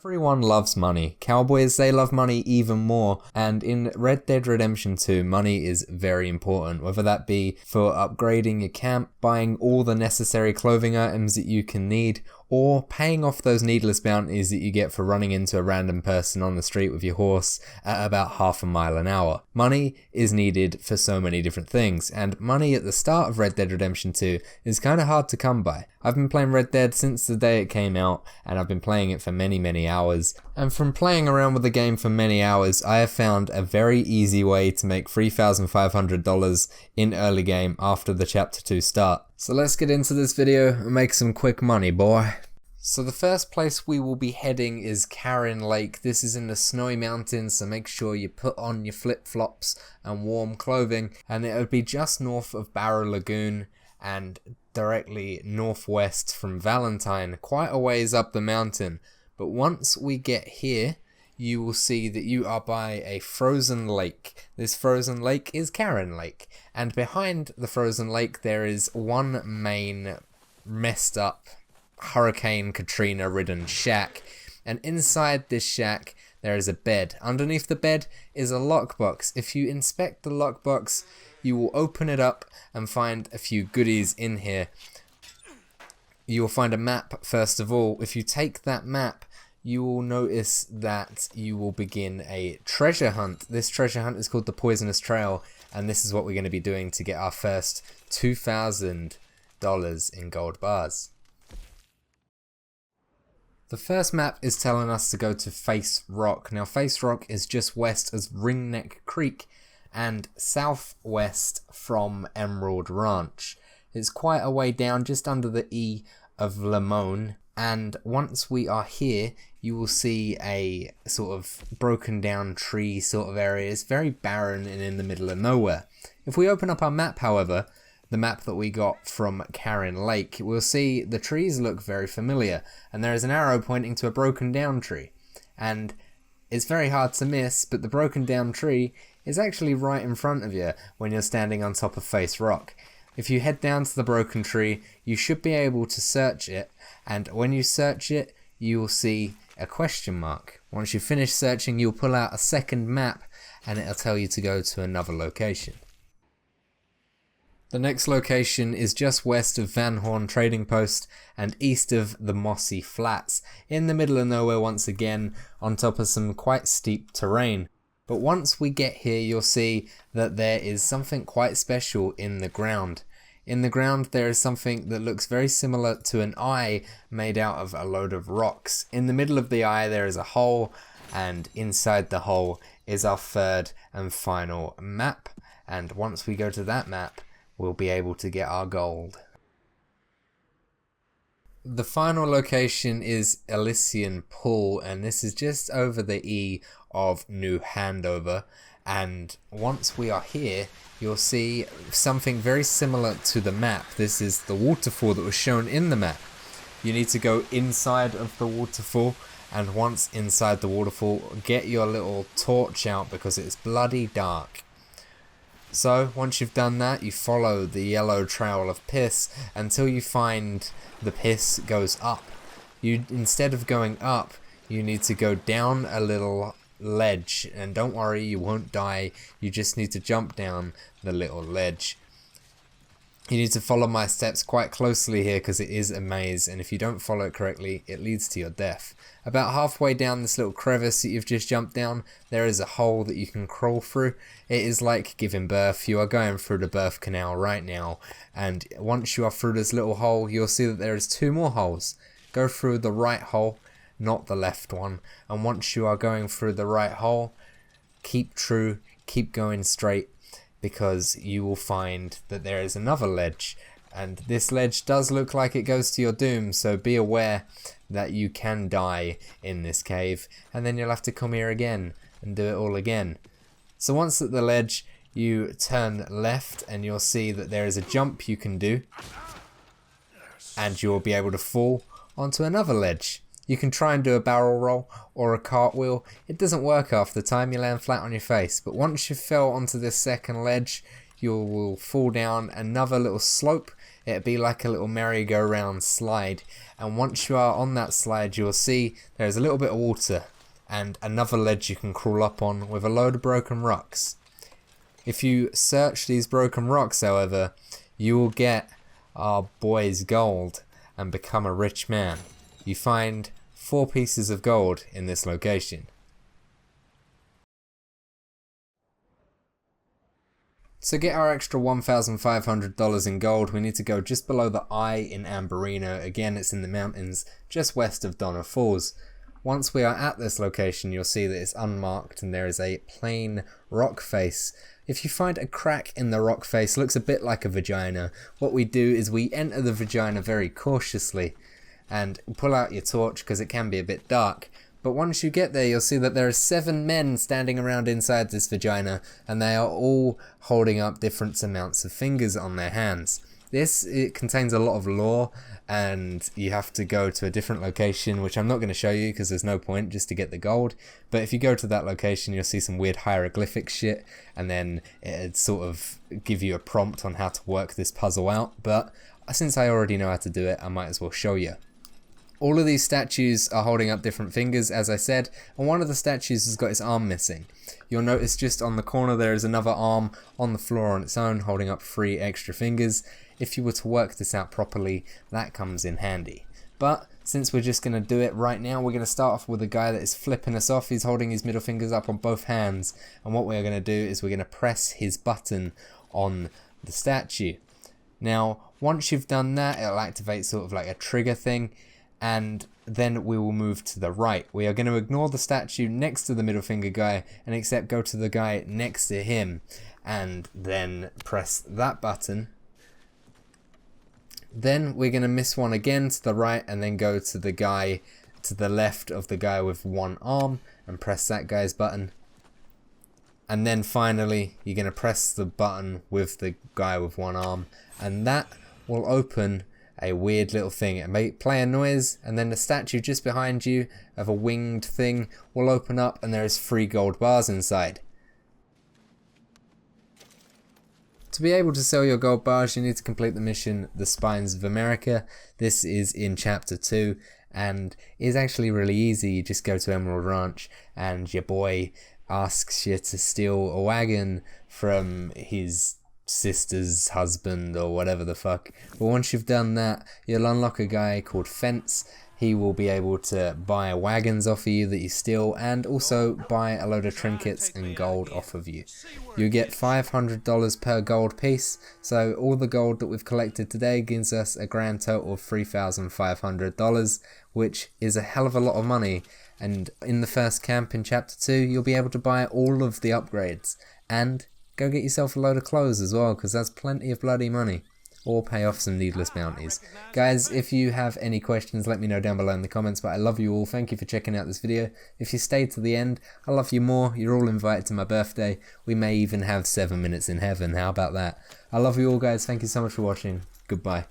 Everyone loves money. Cowboys, they love money even more. And in Red Dead Redemption 2, money is very important. Whether that be for upgrading your camp, buying all the necessary clothing items that you can need, or paying off those needless bounties that you get for running into a random person on the street with your horse at about half a mile an hour. Money is needed for so many different things, and money at the start of Red Dead Redemption 2 is kind of hard to come by. I've been playing Red Dead since the day it came out, and I've been playing it for many hours. And from playing around with the game for many hours, I have found a very easy way to make $3,500 in early game after the Chapter 2 start. So let's get into this video and make some quick money, boy. So the first place we will be heading is Karen Lake. This is in the snowy mountains, so make sure you put on your flip-flops and warm clothing. And it would be just north of Barrow Lagoon and directly northwest from Valentine, quite a ways up the mountain. But once we get here, you will see that you are by a frozen lake. This frozen lake is Karen Lake. And behind the frozen lake there is one main messed up Hurricane Katrina ridden shack. And inside this shack there is a bed. Underneath the bed is a lockbox. If you inspect the lockbox, you will open it up and find a few goodies in here. You will find a map first of all. If you take that map, you will notice that you will begin a treasure hunt. This treasure hunt is called the Poisonous Trail, and this is what we're going to be doing to get our first $2,000 in gold bars. The first map is telling us to go to Face Rock. Now Face Rock is just west of Ringneck Creek and southwest from Emerald Ranch. It's quite a way down, just under the E of Limon. And once we are here, you will see a sort of broken down tree sort of area. It's very barren and in the middle of nowhere. If we open up our map, however, the map that we got from Karen Lake, we'll see the trees look very familiar. And there is an arrow pointing to a broken down tree. And it's very hard to miss, but the broken down tree is actually right in front of you when you're standing on top of Face Rock. If you head down to the broken tree, you should be able to search it, and when you search it, you will see a question mark. Once you finish searching, you'll pull out a second map, and it'll tell you to go to another location. The next location is just west of Van Horn Trading Post and east of the Mossy Flats, in the middle of nowhere once again, on top of some quite steep terrain. But once we get here, you'll see that there is something quite special in the ground. In the ground there is something that looks very similar to an eye made out of a load of rocks. In the middle of the eye there is a hole, and inside the hole is our third and final map. And once we go to that map, we'll be able to get our gold. The final location is Elysian Pool, and this is just over the E of New Handover. And once we are here, you'll see something very similar to the map. This is the waterfall that was shown in the map. You need to go inside of the waterfall, and once inside the waterfall, get your little torch out because it's bloody dark. So once you've done that, you follow the yellow trail of piss until you find the piss goes up. Instead of going up, you need to go down a little ledge, and don't worry, you won't die. You just need to jump down the little ledge. You need to follow my steps quite closely here because it is a maze, and if you don't follow it correctly, it leads to your death. About halfway down this little crevice that you've just jumped down, there is a hole that you can crawl through. It is like giving birth. You are going through the birth canal right now, and once you are through this little hole, you'll see that there is two more holes. Go through the right hole, not the left one, and once you are going through the right hole, keep true, keep going straight, because you will find that there is another ledge, and this ledge does look like it goes to your doom, so be aware that you can die in this cave, and then you'll have to come here again and do it all again. So once at the ledge, you turn left and you'll see that there is a jump you can do, and you'll be able to fall onto another ledge. You can try and do a barrel roll or a cartwheel. It doesn't work half the time, you land flat on your face. But once you fell onto this second ledge, you will fall down another little slope. It'll be like a little merry-go-round slide, and once you are on that slide, you'll see there's a little bit of water and another ledge you can crawl up on with a load of broken rocks. If you search these broken rocks, however, you will get our boy's gold and become a rich man. You find 4 pieces of gold in this location. To get our extra $1,500 in gold, we need to go just below the eye in Amberino. Again, it's in the mountains just west of Donner Falls. Once we are at this location, you'll see that it's unmarked and there is a plain rock face. If you find a crack in the rock face, looks a bit like a vagina, what we do is we enter the vagina very cautiously and pull out your torch because it can be a bit dark. But once you get there, you'll see that there are 7 men standing around inside this vagina, and they are all holding up different amounts of fingers on their hands. It contains a lot of lore, and you have to go to a different location, which I'm not going to show you because there's no point, just to get the gold. But if you go to that location, you'll see some weird hieroglyphic shit, and then it'd sort of give you a prompt on how to work this puzzle out. But since I already know how to do it, I might as well show you. All of these statues are holding up different fingers, as I said, and one of the statues has got its arm missing. You'll notice just on the corner there is another arm on the floor on its own, holding up 3 extra fingers. If you were to work this out properly, that comes in handy. But since we're just going to do it right now, we're going to start off with a guy that is flipping us off. He's holding his middle fingers up on both hands, and what we're going to do is we're going to press his button on the statue. Now, once you've done that, it'll activate sort of like a trigger thing, and then we will move to the right. We are going to ignore the statue next to the middle finger guy and except go to the guy next to him and then press that button. Then we're going to miss one again to the right and then go to the guy to the left of the guy with one arm and press that guy's button. And then finally you're going to press the button with the guy with one arm, and that will open a weird little thing. It may play a noise, and then the statue just behind you of a winged thing will open up, and there is 3 gold bars inside. To be able to sell your gold bars, you need to complete the mission The Spines of America. This is in chapter 2 and is actually really easy. You just go to Emerald Ranch and your boy asks you to steal a wagon from his sister's husband or whatever the fuck. But once you've done that, you'll unlock a guy called Fence. He will be able to buy wagons off of you that you steal, and also buy a load of trinkets and gold off of you. You get $500 per gold piece, so all the gold that we've collected today gives us a grand total of $3,500, which is a hell of a lot of money. And in the first camp in chapter 2, you'll be able to buy all of the upgrades and go get yourself a load of clothes as well, because that's plenty of bloody money. Or pay off some needless bounties. Guys, if you have any questions, let me know down below in the comments. But I love you all. Thank you for checking out this video. If you stayed to the end, I love you more. You're all invited to my birthday. We may even have 7 minutes in heaven. How about that? I love you all, guys. Thank you so much for watching. Goodbye.